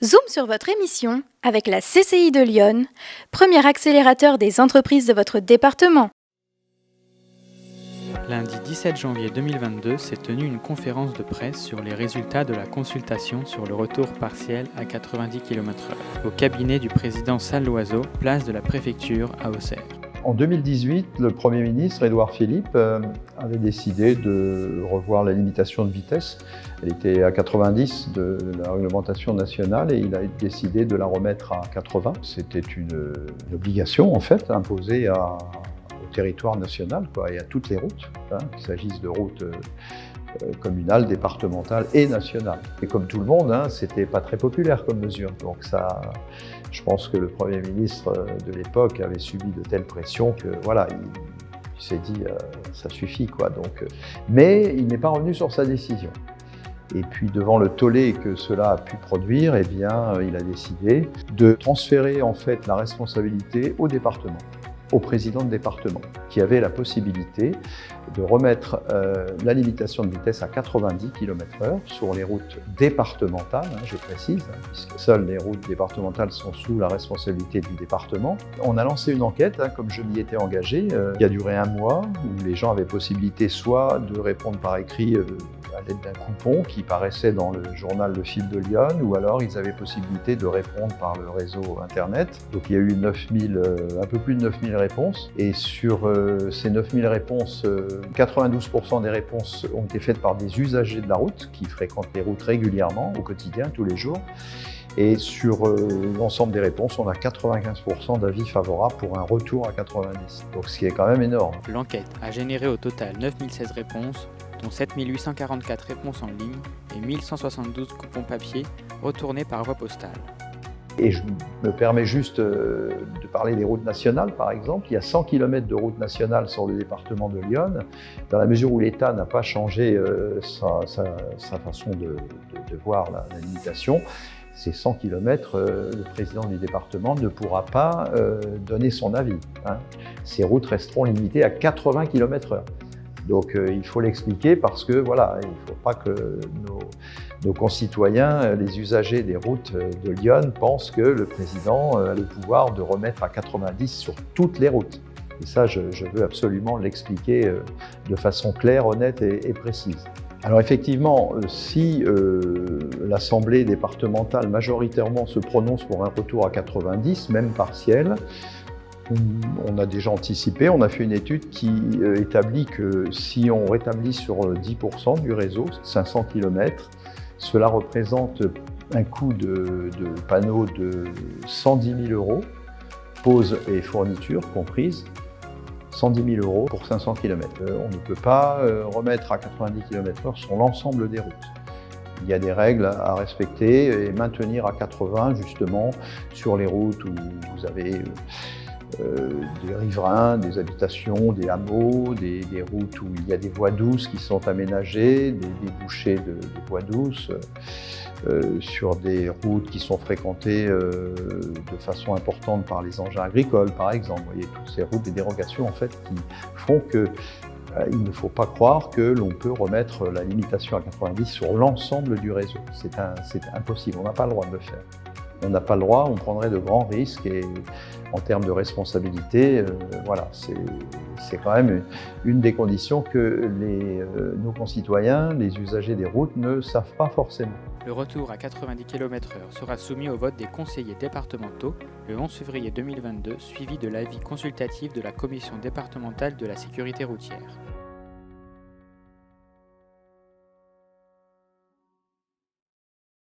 Zoom sur votre émission avec la CCI de Lyon, premier accélérateur des entreprises de votre département. Lundi 17 janvier 2022 s'est tenue une conférence de presse sur les résultats de la consultation sur le retour partiel à 90 km/h au cabinet du président Salloiseau, place de la préfecture à Auxerre. En 2018, le Premier ministre, Édouard Philippe, avait décidé de revoir la limitation de vitesse. Elle était à 90 de la réglementation nationale et il a décidé de la remettre à 80. C'était une obligation en fait imposée au territoire national et à toutes les routes, qu'il s'agisse de routes communales, départementales et nationales. Et comme tout le monde, c'était pas très populaire comme mesure. Donc ça, je pense que le Premier ministre de l'époque avait subi de telles pressions que voilà, il s'est dit ça suffit quoi. Donc, mais il n'est pas revenu sur sa décision. Et puis devant le tollé que cela a pu produire, eh bien, il a décidé de transférer en fait la responsabilité au département, au président de département, qui avait la possibilité de remettre la limitation de vitesse à 90 km/h sur les routes départementales, je précise, puisque seules les routes départementales sont sous la responsabilité du département. On a lancé une enquête, comme je m'y étais engagé, qui a duré un mois, où les gens avaient possibilité soit de répondre par écrit à l'aide d'un coupon qui paraissait dans le journal Le Fil de Lyon, ou alors ils avaient possibilité de répondre par le réseau Internet. Donc il y a eu un peu plus de 9000 réponses, et sur ces 9000 réponses, 92% des réponses ont été faites par des usagers de la route qui fréquentent les routes régulièrement, au quotidien, tous les jours. Et sur l'ensemble des réponses, on a 95% d'avis favorables pour un retour à 90. Donc ce qui est quand même énorme. L'enquête a généré au total 9016 réponses, dont 7844 réponses en ligne et 1172 coupons papier retournés par voie postale. Et je me permets juste de parler des routes nationales, par exemple. Il y a 100 km de routes nationales sur le département de Lyon. Dans la mesure où l'État n'a pas changé sa façon de voir la limitation, ces 100 km, le président du département ne pourra pas donner son avis. Ces routes resteront limitées à 80 km/h. Donc il faut l'expliquer parce que voilà, il ne faut pas que nos concitoyens, les usagers des routes de Lyon, pensent que le président a le pouvoir de remettre à 90 sur toutes les routes. Et ça, je veux absolument l'expliquer de façon claire, honnête et précise. Alors effectivement, si l'Assemblée départementale majoritairement se prononce pour un retour à 90, même partiel, on a déjà anticipé, on a fait une étude qui établit que si on rétablit sur 10% du réseau, 500 km, cela représente un coût de panneaux de 110 000 €, pose et fourniture comprises, 110 000 € pour 500 km. On ne peut pas remettre à 90 km/h sur l'ensemble des routes. Il y a des règles à respecter et maintenir à 80 justement sur les routes où vous avez des riverains, des habitations, des hameaux, des routes où il y a des voies douces qui sont aménagées, des débouchés de voies douces, sur des routes qui sont fréquentées de façon importante par les engins agricoles, par exemple. Vous voyez, toutes ces routes, des dérogations en fait qui font que il ne faut pas croire que l'on peut remettre la limitation à 90 sur l'ensemble du réseau. C'est impossible, on n'a pas le droit de le faire. On n'a pas le droit, on prendrait de grands risques et en termes de responsabilité, voilà, c'est quand même une des conditions que nos concitoyens, les usagers des routes ne savent pas forcément. Le retour à 90 km/h sera soumis au vote des conseillers départementaux le 11 février 2022, suivi de l'avis consultatif de la commission départementale de la sécurité routière.